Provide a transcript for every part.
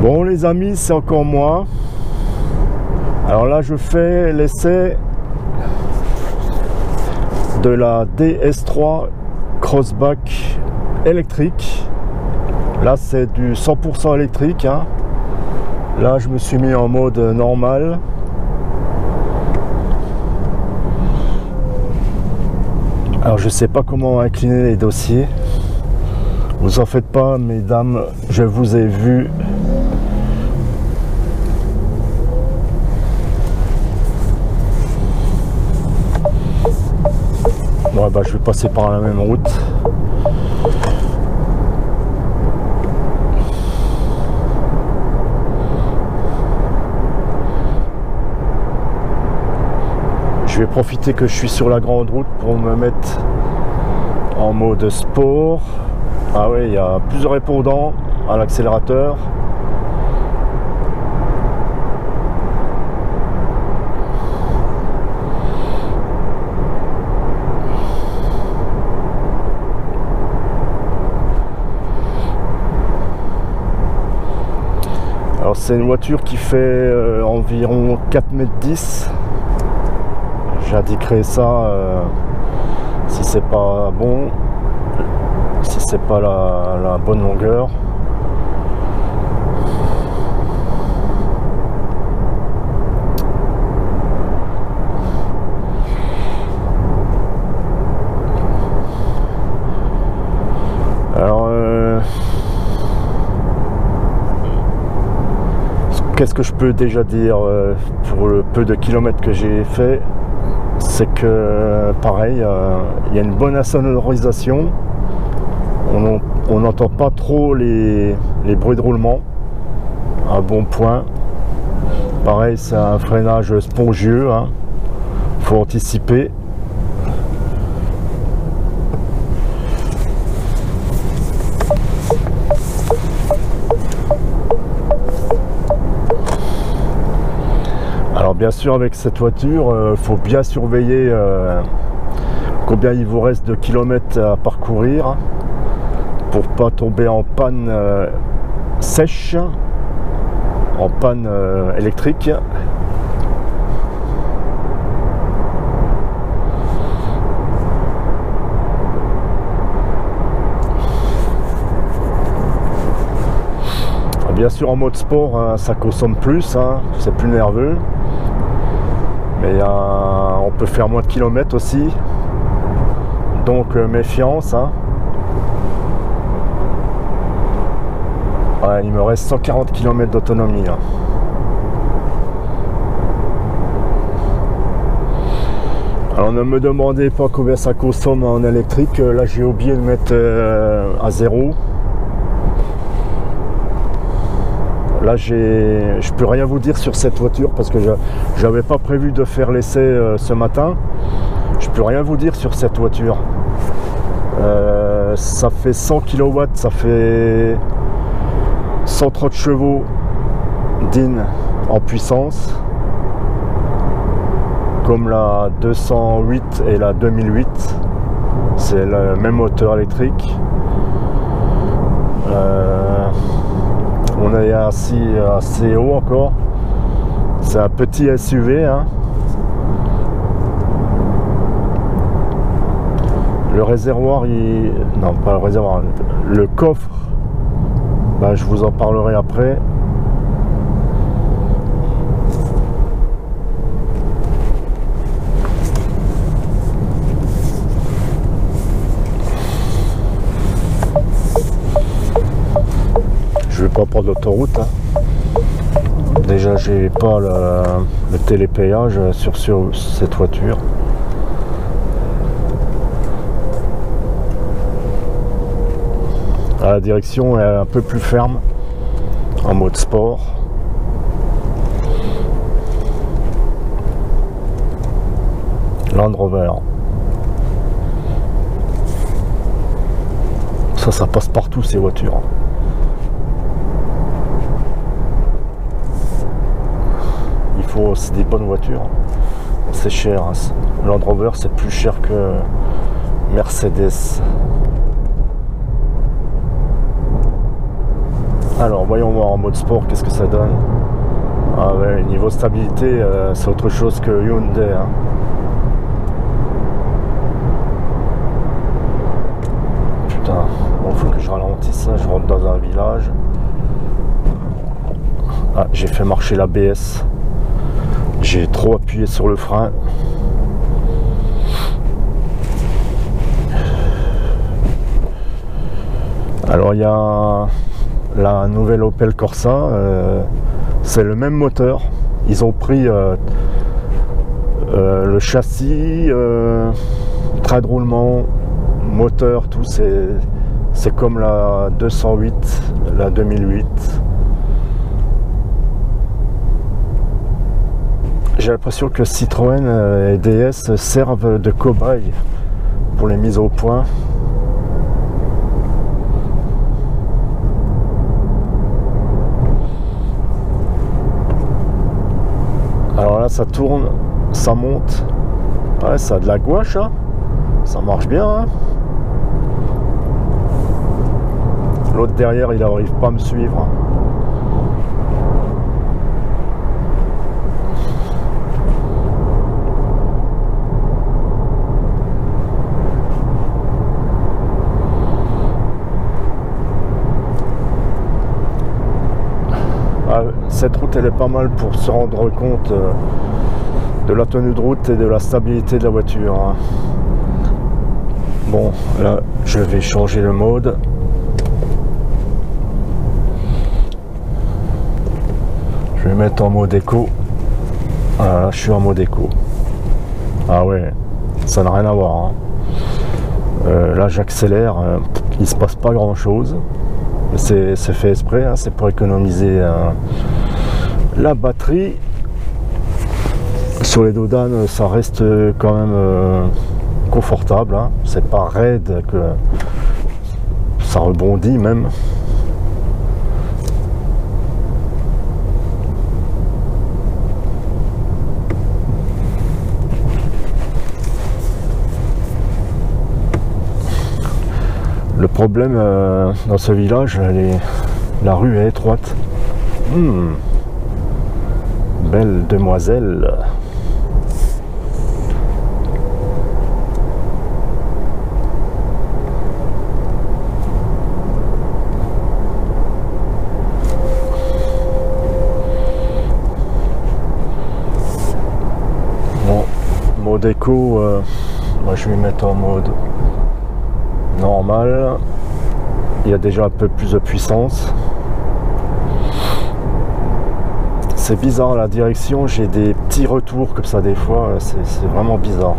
Bon les amis, c'est encore moi. Alors là je fais l'essai de la DS3 Crossback électrique. Là c'est du 100% électrique hein. Là je me suis mis en mode normal. Alors je sais pas comment incliner les dossiers. Vous en faites pas mesdames, je vous ai vu. Ouais, bah, je vais passer par la même route. Je vais profiter que je suis sur la grande route pour me mettre en mode sport. Ah oui, il y a plusieurs répondants à l'accélérateur. Alors c'est une voiture qui fait environ 4,10 m. J'indiquerai ça si c'est pas bon, si c'est pas la bonne longueur. Alors qu'est-ce que je peux déjà dire pour le peu de kilomètres que j'ai fait? C'est que pareil, il y a une bonne insonorisation. On n'entend pas trop les bruits de roulement. Un bon point. Pareil, c'est un freinage spongieux. Hein. Faut anticiper. Alors bien sûr avec cette voiture, faut bien surveiller combien il vous reste de kilomètres à parcourir pour pas tomber en panne sèche, en panne électrique. Bien sûr en mode sport, ça consomme plus, hein, c'est plus nerveux. Mais on peut faire moins de kilomètres aussi. Donc méfiance. Hein. Ouais, il me reste 140 km d'autonomie. Hein. Alors ne me demandez pas combien ça consomme en électrique. Là j'ai oublié de mettre à 0. Là, je peux rien vous dire sur cette voiture parce que j'avais pas prévu de faire l'essai ce matin. Je peux rien vous dire sur cette voiture. Ça fait 100 kW, ça fait 130 chevaux d'IN en puissance, comme la 208 et la 2008. C'est le même moteur électrique. On est assez haut encore. C'est un petit SUV. Hein. Le réservoir, non pas le réservoir, le coffre, ben, je vous en parlerai après. Je vais pas prendre l'autoroute. Hein. Déjà, j'ai pas le télépéage sur cette voiture. La direction est un peu plus ferme en mode sport. Land Rover. Ça passe partout ces voitures. C'est des bonnes voitures. C'est cher. Hein. Land Rover, c'est plus cher que Mercedes. Alors voyons voir en mode sport qu'est-ce que ça donne. Ah ouais, niveau stabilité, c'est autre chose que Hyundai, hein. Putain, bon, faut que je ralentisse, là, je rentre dans un village. Ah, j'ai fait marcher l'ABS. J'ai trop appuyé sur le frein. Alors il y a la nouvelle Opel Corsa, c'est le même moteur. Ils ont pris le châssis, trait de roulement, moteur, tout, c'est comme la 208, la 2008. J'ai l'impression que Citroën et DS servent de cobaye pour les mises au point. Alors là ça tourne, ça monte, ouais, ça a de la gouache, hein. Ça marche bien, hein. L'autre derrière il n'arrive pas à me suivre. Cette route elle est pas mal pour se rendre compte de la tenue de route et de la stabilité de la voiture, hein. Bon, là je vais changer le mode. Je vais mettre en mode éco. Voilà, là je suis en mode éco. Ah ouais, ça n'a rien à voir, hein. Là j'accélère, il se passe pas grand chose. C'est fait exprès, hein, c'est pour économiser la batterie. Sur les dodanes, ça reste quand même confortable, hein. C'est pas raide, que ça rebondit même. Le problème dans ce village, la rue est étroite. Belle demoiselle. Bon, mode éco, moi je vais mettre en mode normal. Il y a déjà un peu plus de puissance. C'est bizarre la direction, j'ai des petits retours comme ça des fois, c'est vraiment bizarre.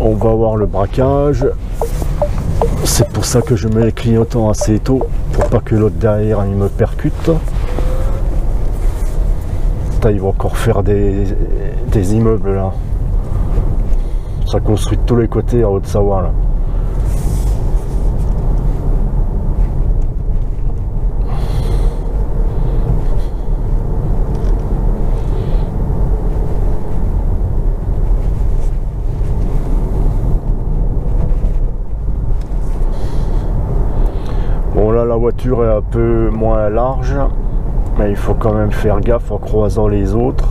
On va voir le braquage. C'est pour ça que je mets les clignotants assez tôt, pour pas que l'autre derrière il me percute. Ils vont encore faire des immeubles là. Ça construit de tous les côtés en Haute-Savoie là. Bon là la voiture est un peu moins large, mais il faut quand même faire gaffe en croisant les autres.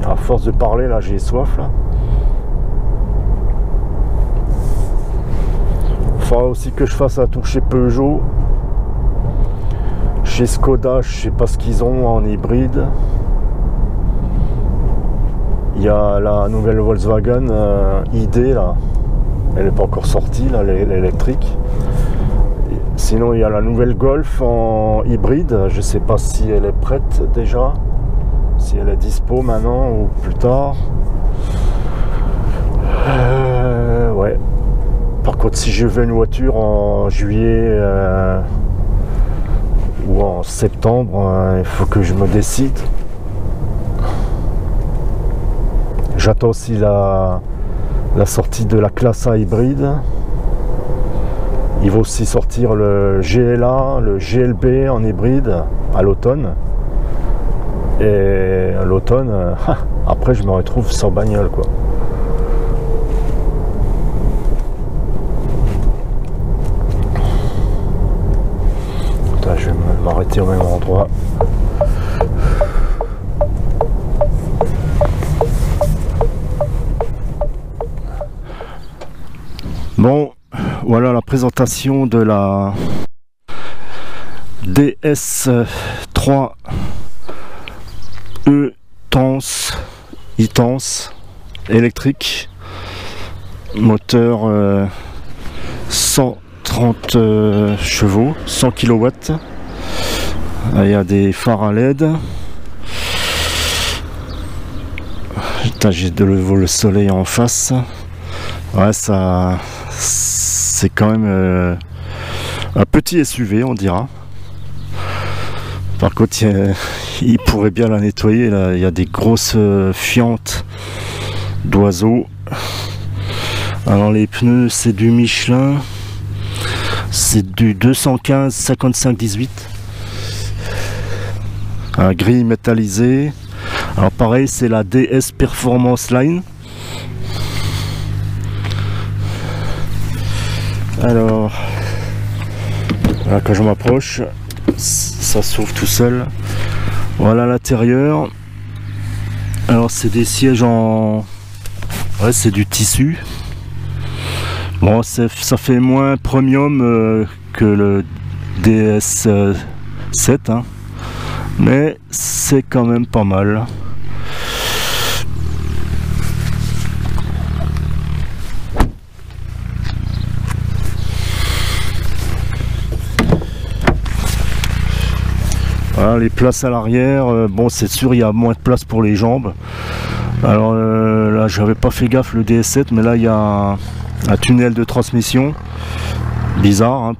À force de parler là, j'ai soif là. Faudra aussi que je fasse un tour chez Peugeot. Chez Skoda, je sais pas ce qu'ils ont en hybride. Il y a la nouvelle Volkswagen ID là. Elle n'est pas encore sortie là, l'électrique. Sinon il y a la nouvelle Golf en hybride. Je sais pas si elle est prête déjà. Si elle est dispo maintenant ou plus tard. Ouais. Par contre, si je veux une voiture en juillet, ou en septembre. Il faut que je me décide. J'attends aussi la sortie de la classe A hybride. Il va aussi sortir le GLA, le GLB en hybride à l'automne. Et à l'automne, après je me retrouve sans bagnole quoi. Attends, je vais m'arrêter au même endroit. Bon, voilà la présentation de la DS3 E-Tense électrique, moteur 130 chevaux, 100 kW. Il y a des phares à LED. J'ai de nouveau le soleil en face. Ouais, ça c'est quand même un petit SUV, on dira. Par contre, il pourrait bien la nettoyer. Là, il y a des grosses fientes d'oiseaux. Alors les pneus, c'est du Michelin. C'est du 215 55 18. Un gris métallisé. Alors pareil, c'est la DS Performance Line. Alors, voilà, quand je m'approche, ça s'ouvre tout seul. Voilà l'intérieur. Alors c'est des sièges en... Ouais, c'est du tissu. Bon, ça fait moins premium que le DS7, hein. Mais c'est quand même pas mal. Voilà, les places à l'arrière, bon c'est sûr il y a moins de place pour les jambes. Alors là j'avais pas fait gaffe le DS7, mais là il y a un tunnel de transmission. Bizarre, hein,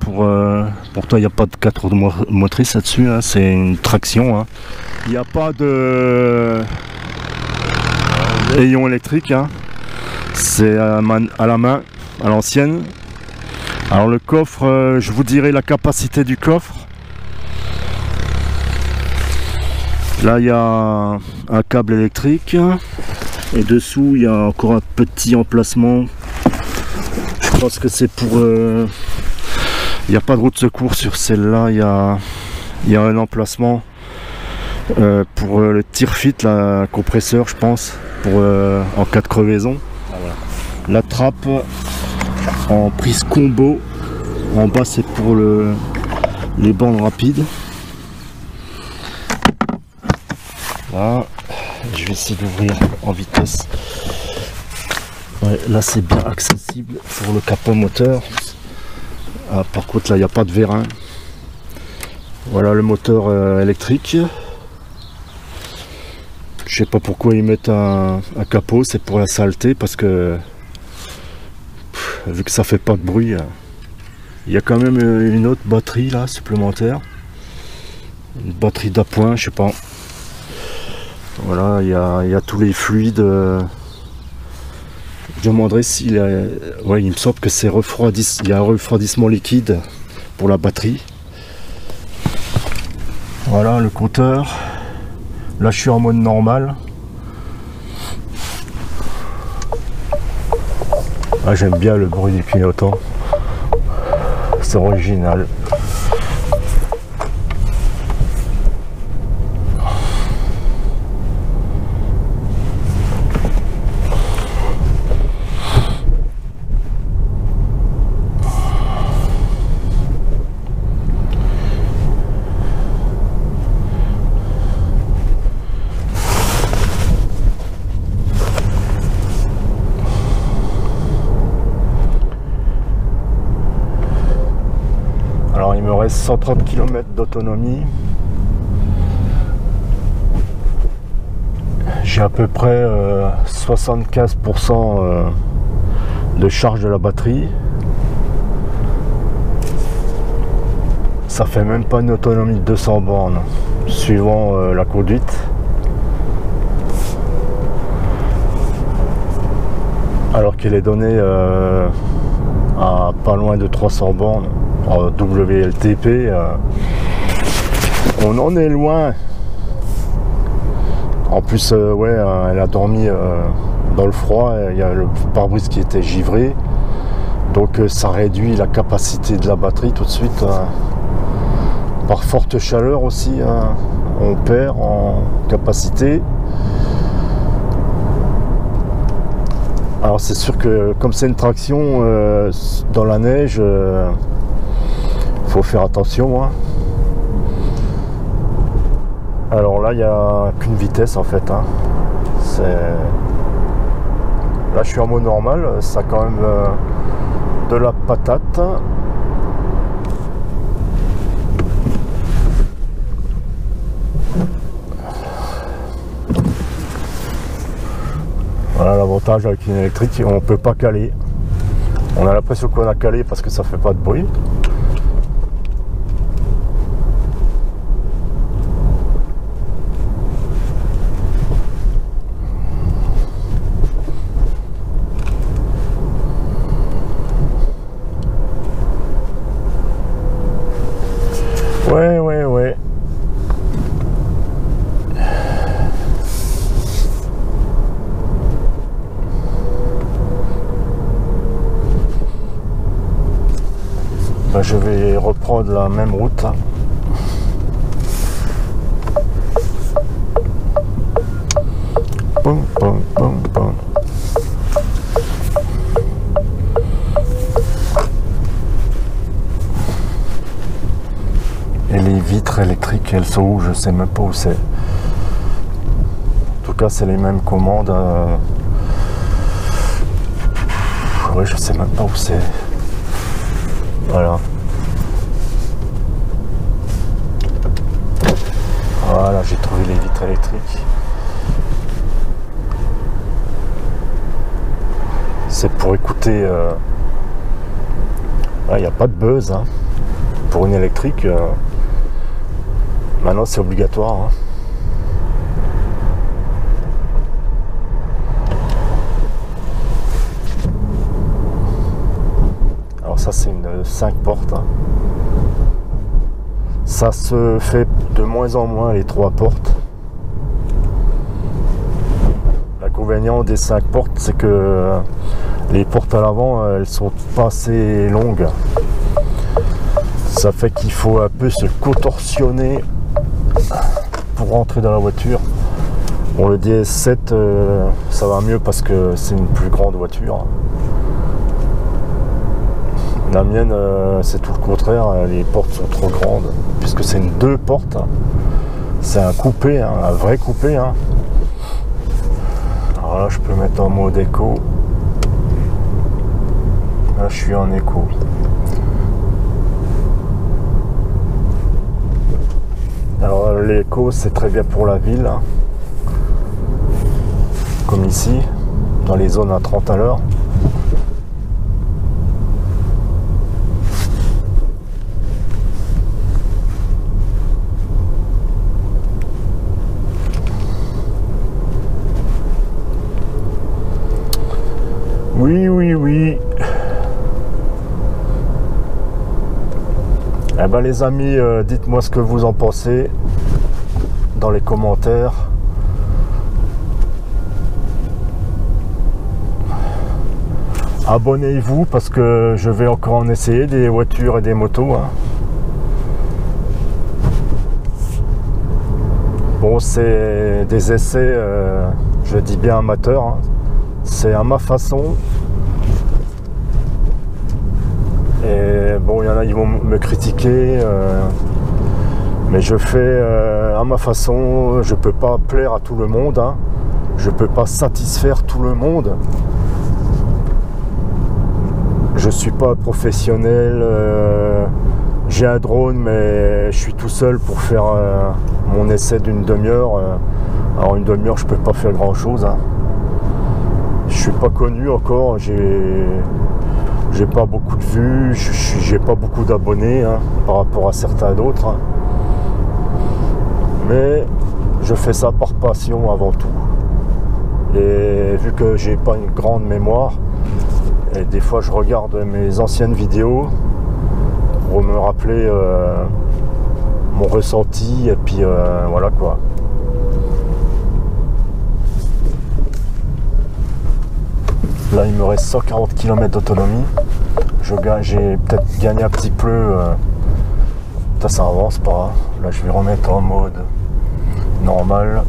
pourtant il n'y a pas de 4 roues motrices là-dessus, hein, c'est une traction. Hein. Il n'y a pas de rayon électrique, hein. C'est à la main, à l'ancienne. Alors le coffre, je vous dirai la capacité du coffre. Là il y a un câble électrique et dessous il y a encore un petit emplacement. Je pense que c'est pour... il n'y a pas de roue de secours sur celle-là, il y a un emplacement pour le tire-fit, la compresseur je pense, pour en cas de crevaison. Voilà. La trappe en prise combo, en bas c'est pour les bandes rapides. Là, je vais essayer d'ouvrir en vitesse. Ouais, là c'est bien accessible pour le capot moteur. Ah, par contre là il n'y a pas de vérin. Voilà le moteur électrique. Je sais pas pourquoi ils mettent un capot, c'est pour la saleté parce que vu que ça fait pas de bruit, il y a quand même une autre batterie là supplémentaire, une batterie d'appoint, je sais pas. Voilà, il y a tous les fluides. Je demanderai s'il ouais, il me semble que c'est il y a un refroidissement liquide pour la batterie. Voilà le compteur. Là je suis en mode normal. Ah, j'aime bien le bruit du clignotant. C'est original. Alors il me reste 130 km d'autonomie. J'ai à peu près 75% de charge de la batterie. ça fait même pas une autonomie de 200 bornes suivant la conduite. Alors qu'elle est donnée à pas loin de 300 bornes en WLTP. On en est loin. En plus, ouais, elle a dormi dans le froid. Il y a le pare-brise qui était givré. Donc ça réduit la capacité de la batterie tout de suite. Par forte chaleur aussi, on perd en capacité. Alors c'est sûr que comme c'est une traction dans la neige, faut faire attention. Alors là, il n'y a qu'une vitesse en fait. Là, je suis en mode normal, ça a quand même de la patate. Voilà l'avantage avec une électrique, on ne peut pas caler. On a l'impression qu'on a calé parce que ça fait pas de bruit. Ouais. Ben, je vais reprendre la même route. Boum, boum, boum, boum. Et les vitres électriques, elles sont où? Je sais même pas où c'est. En tout cas, c'est les mêmes commandes. Ouais, je sais même pas où c'est. Voilà. Voilà, j'ai trouvé les vitres électriques. C'est pour écouter. Il n'y a pas de buzz. Pour une électrique, maintenant c'est obligatoire. Alors ça c'est une 5 portes. Ça se fait de moins en moins les 3 portes. L'inconvénient des 5 portes, c'est que les portes à l'avant, elles sont pas assez longues. Ça fait qu'il faut un peu se contorsionner pour rentrer dans la voiture. Bon, le DS7, ça va mieux parce que c'est une plus grande voiture. La mienne, c'est tout le contraire. Les portes sont trop grandes puisque c'est une 2 portes. C'est un coupé, un vrai coupé. Alors là, je peux mettre en mode éco. Là, je suis en éco. Alors l'éco, c'est très bien pour la ville, comme ici, dans les zones à 30 à l'heure. Oui. Eh ben les amis, dites-moi ce que vous en pensez dans les commentaires. Abonnez-vous parce que je vais encore en essayer des voitures et des motos. Bon, c'est des essais, je dis bien amateurs. C'est à ma façon. Et bon, il y en a qui vont me critiquer, mais je fais à ma façon. Je peux pas plaire à tout le monde, je peux pas satisfaire tout le monde. Je suis pas professionnel, j'ai un drone, mais je suis tout seul pour faire mon essai d'une demi-heure. Alors une demi-heure, je peux pas faire grand chose. Je suis pas connu encore, j'ai pas beaucoup de vues, j'ai pas beaucoup d'abonnés hein, par rapport à certains d'autres. Hein. Mais je fais ça par passion avant tout. Et vu que j'ai pas une grande mémoire, et des fois je regarde mes anciennes vidéos pour me rappeler mon ressenti et puis voilà quoi. Là il me reste 140 km d'autonomie. J'ai peut-être gagné un petit peu. Ça avance pas. Là je vais remettre en mode normal.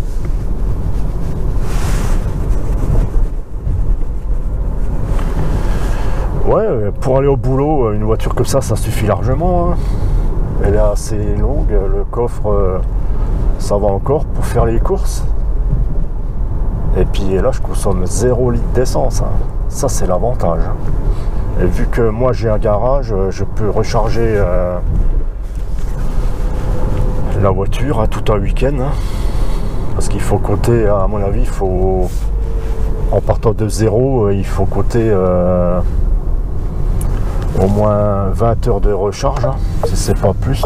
Ouais, pour aller au boulot, une voiture comme ça suffit largement. Hein. Elle est assez longue, le coffre, ça va encore pour faire les courses. Et puis là, je consomme 0 litre d'essence. Hein. Ça, c'est l'avantage. Et vu que moi, j'ai un garage, je peux recharger la voiture hein, tout un week-end. Hein. Parce qu'il faut compter, à mon avis, en partant de zéro, il faut compter au moins 20 heures de recharge, hein, si c'est pas plus.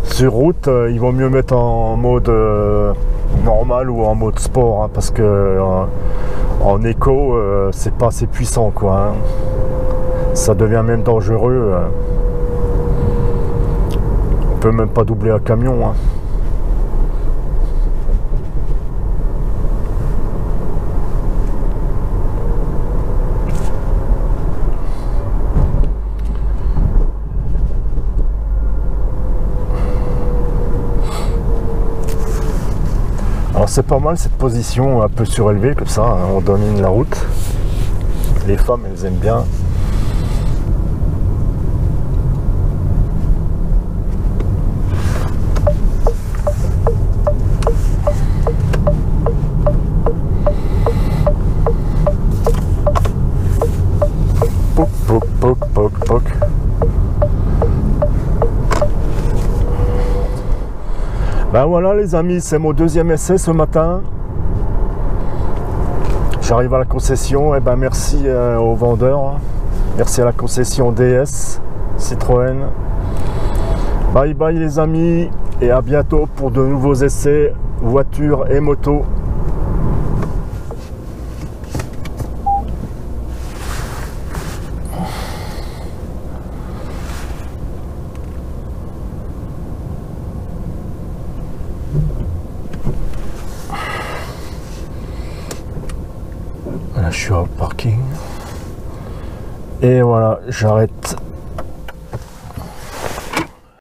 Sur route, il vaut mieux mettre en mode normal ou en mode sport, hein, parce que en éco, c'est pas assez puissant, quoi. Hein. Ça devient même dangereux. On peut même pas doubler un camion. Hein. Alors c'est pas mal cette position un peu surélevée comme ça, hein, on domine la route. Les femmes elles aiment bien. Poc, poc, poc, poc, poc. Ben voilà les amis, c'est mon deuxième essai ce matin. J'arrive à la concession, et ben merci aux vendeurs. Merci à la concession DS, Citroën. Bye bye les amis, et à bientôt pour de nouveaux essais voitures et motos. Là je suis au parking. Et voilà, j'arrête